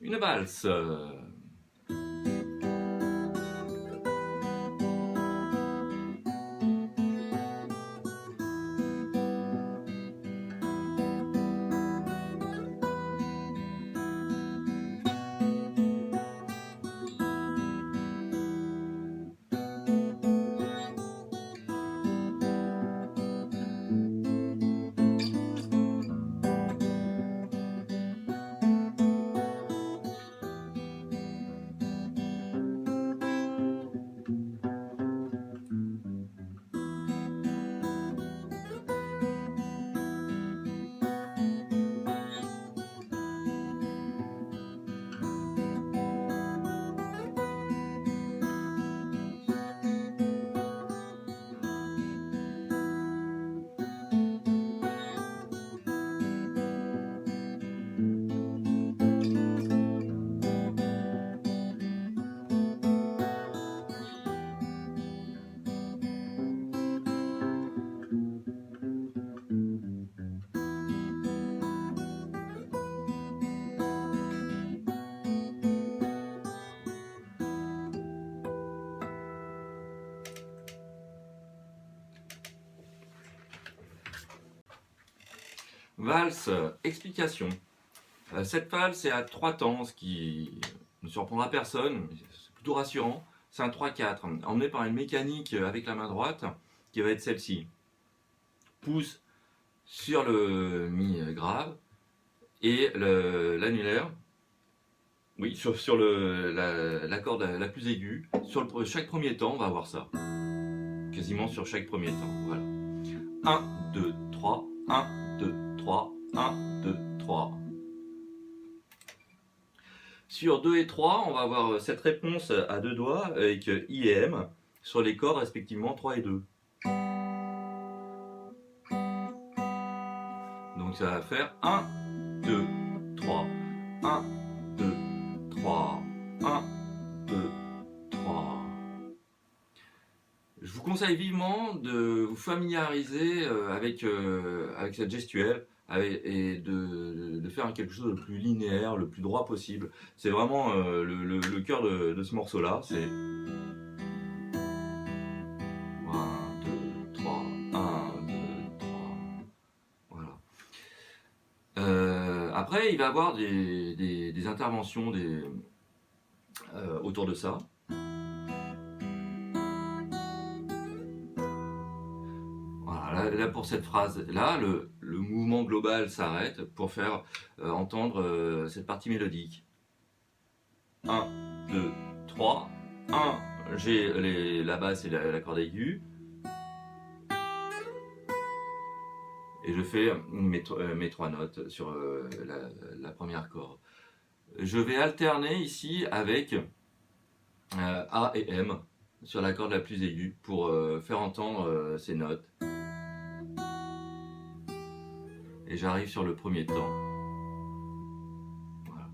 Une valse. Valse, explication. Cette valse est à 3 temps, ce qui ne surprendra personne, mais c'est plutôt rassurant. C'est un 3-4, emmené par une mécanique avec la main droite, qui va être celle-ci. Pouce sur le mi grave et l'annulaire, oui, sur la corde la plus aiguë. Sur chaque premier temps, on va avoir ça. Quasiment sur chaque premier temps, voilà. 1, 2, 3, 1, 2, 3, 1, 2, 3. Sur 2 et 3, on va avoir cette réponse à deux doigts avec I et M sur les cordes respectivement 3 et 2. Donc ça va faire 1, 2, 3, 1, 2, 3, 1, 2, 3. Je vous conseille vivement de vous familiariser avec cette gestuelle et de faire quelque chose de plus linéaire, le plus droit possible. C'est vraiment le cœur de ce morceau-là. C'est 1, 2, 3, 1, 2, 3. Voilà. Après, il va y avoir des interventions autour de ça. Voilà, là, pour cette phrase-là, le mouvement global s'arrête pour faire entendre cette partie mélodique. 1, 2, 3, 1, j'ai la basse et la corde aiguë. Et je fais mes 3 notes sur la première corde. Je vais alterner ici avec A et M sur la corde la plus aiguë pour faire entendre ces notes. Et j'arrive sur le premier temps. Voilà.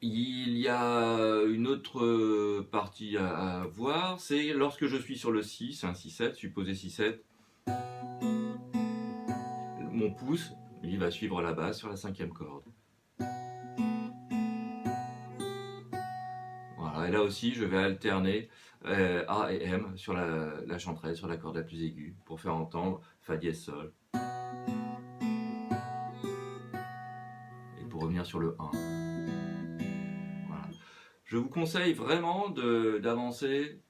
Il y a une autre partie à voir, c'est lorsque je suis sur le 6, un 6-7, supposé 6-7, mon pouce, lui, va suivre la basse sur la 5e corde. Voilà, et là aussi, je vais alterner A et M sur la chanterelle, sur la corde la plus aiguë, pour faire entendre Fa dièse Sol. Et pour revenir sur le 1. Voilà. Je vous conseille vraiment d'avancer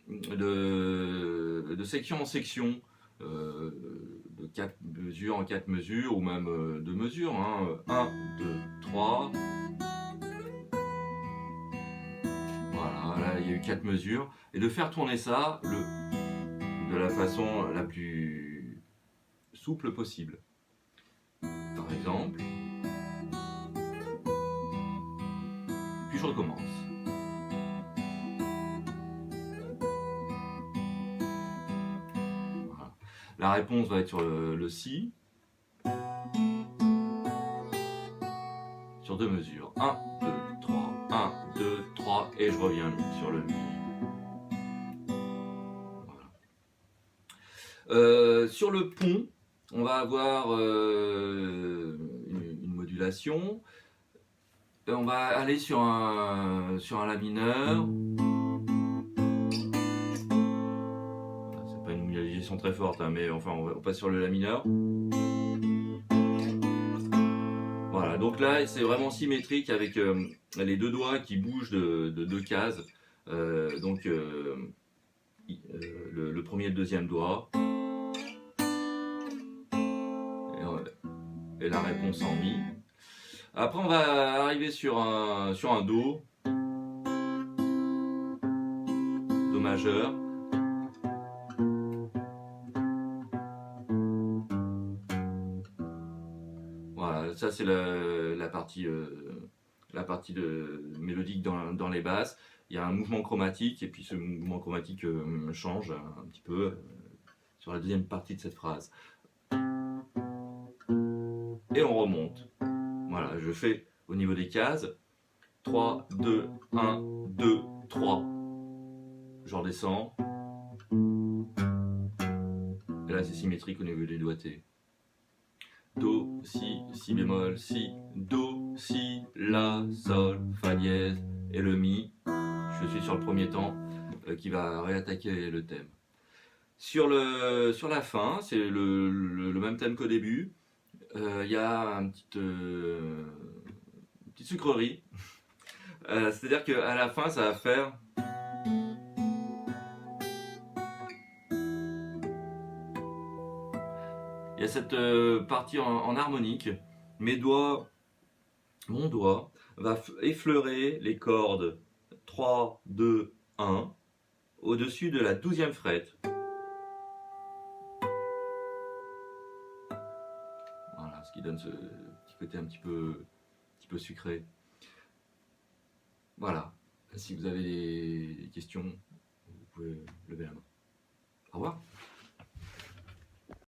de section en section, de 4 mesures en 4 mesures, ou même 2 mesures. 1, 2, 3. Voilà, là il y a eu 4 mesures. Et de faire tourner ça de la façon la plus souple possible. Par exemple. Puis je recommence. Voilà. La réponse va être sur le Si. Sur 2 mesures. 1, 2, 3, 1, 2, 3, et je reviens sur le Mi. Voilà. Sur le pont, on va avoir une modulation modulation. On va aller sur un La mineur. C'est pas une modulation très forte, hein, mais enfin on passe sur le La mineur. Voilà, donc là c'est vraiment symétrique avec les deux doigts qui bougent de deux cases. Donc le premier et le deuxième doigt. Et la réponse en Mi. Après on va arriver sur un Do. Do majeur. Voilà, ça c'est la partie mélodique dans les basses. Il y a un mouvement chromatique et puis ce mouvement chromatique change un petit peu sur la deuxième partie de cette phrase. Et on remonte. Voilà, je fais au niveau des cases 3, 2, 1, 2, 3. Je redescends. Et là c'est symétrique au niveau des doigtés. Do, Si, Si bémol, Si, Do, Si, La, Sol, Fa dièse et le Mi. Je suis sur le premier temps qui va réattaquer le thème. Sur la fin, c'est le même thème qu'au début. Il y a une petite sucrerie. C'est-à-dire qu'à la fin, ça va faire... Il y a cette partie en harmonique. Mon doigt va effleurer les cordes 3, 2, 1 au-dessus de la 12e frette. Voilà, ce qui donne ce petit côté un petit peu sucré. Voilà, si vous avez des questions, vous pouvez lever la main.